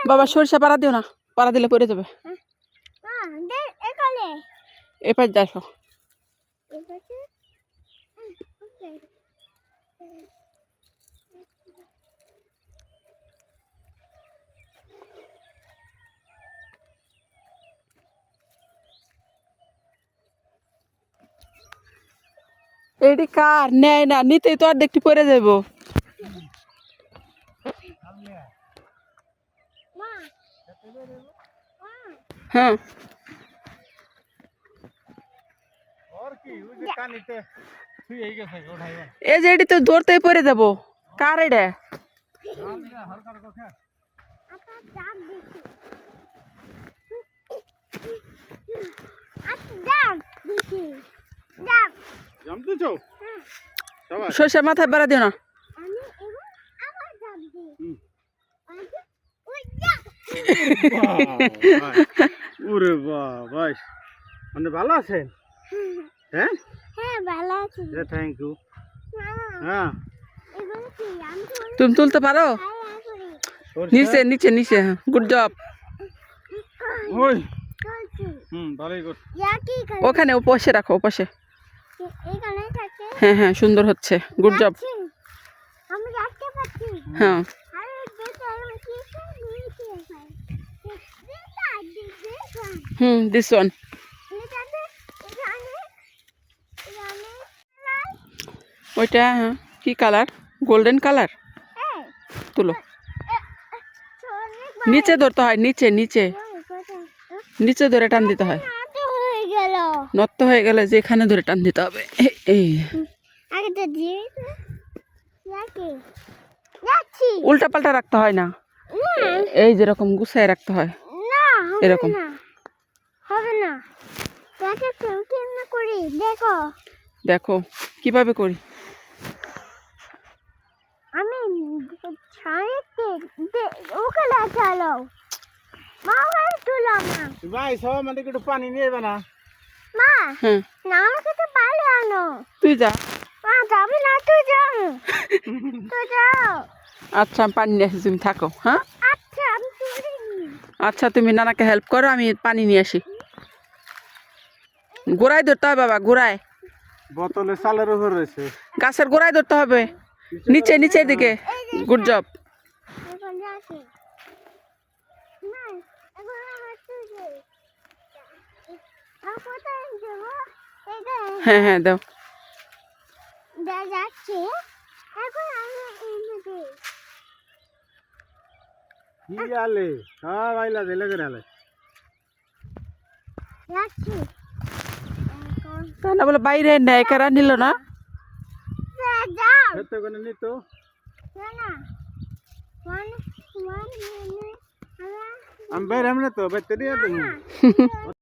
বাবা সরিষা পাড়া দিও না, পাড়া দিলে পড়ে যাবে। এপাশ যাস। এটি কার নেয় না, নিতেই তো অর্ধেকটি পড়ে যাব। হ্যাঁ এই যে এটি তো ধরতেই পড়ে যাব। কার এটা? সরষে মাথায় বাড়া দিও না। ওরে বাবা, মানে ভালো আছেন? হ্যাঁ হ্যাঁ ভালো আছি। Thank you. হ্যাঁ তুমি তুলতে পারো? নিচে নিচে নিচে। Good job. ওই ভালোই গুড। ওখানে ওপাশে রাখো, ওপাশে। এইখানে থাকে। হ্যাঁ হ্যাঁ সুন্দর হচ্ছে, গুড জব। আমি রাখতে পারছি। হ্যাঁ আরে দেখো আমি কি নিয়েছি এখানে। This one. ওইটা কি কালার? Golden colour. তুলো। নিচে ধরতে হয়, নিচে নিচে নিচে ধরে টান দিতে হয়। নষ্ট হয়ে গেলে যেখানে ধরে টান দিতে হবে। এই উল্টা পাল্টা রাখতে হয় না, এই যেরকম গুছায় রাখতে হয় এরকম। হবে না, করি দেখো। দেখো কিভাবে করি। আমি ওখানে চালাও মা, ওখানে তুলাম না ভাই সব মানে একটু পানি নিয়ে যাবে না? মা। হ্যাঁ না আমাকে তো পালে আনো। তুই যা। মা যাবি না, তুই যাও। তুই যাও। আচ্ছা আমি পানি নিয়ে আসি, তুমি থাকো। হ্যাঁ আচ্ছা আমি তুলি। আচ্ছা তুমি নানাকে হেল্প করো, আমি পানি নিয়ে আসি। গোড়ায় ধরতে হবে বাবা, গোড়ায়। বোতলে চালের উপর রয়েছে। গাছের গোড়ায় ধরতে হবে, নিচে নিচের দিকে। Good job. এখন যাচ্ছি না, এখন আমার তুলে কোথায় যাবো? হ্যাঁ হ্যাঁ দাও। যাচ্ছি এখন আমি এদিকে কি আলে সব আইলা দিলে করে আলে যাচ্ছি। তা না বলে বাইরে নেয়, কারা নিল না? যাও খেতে কোনে নিত না আমি বাইরে এমনি তো বাইতে দিয়ে দিই।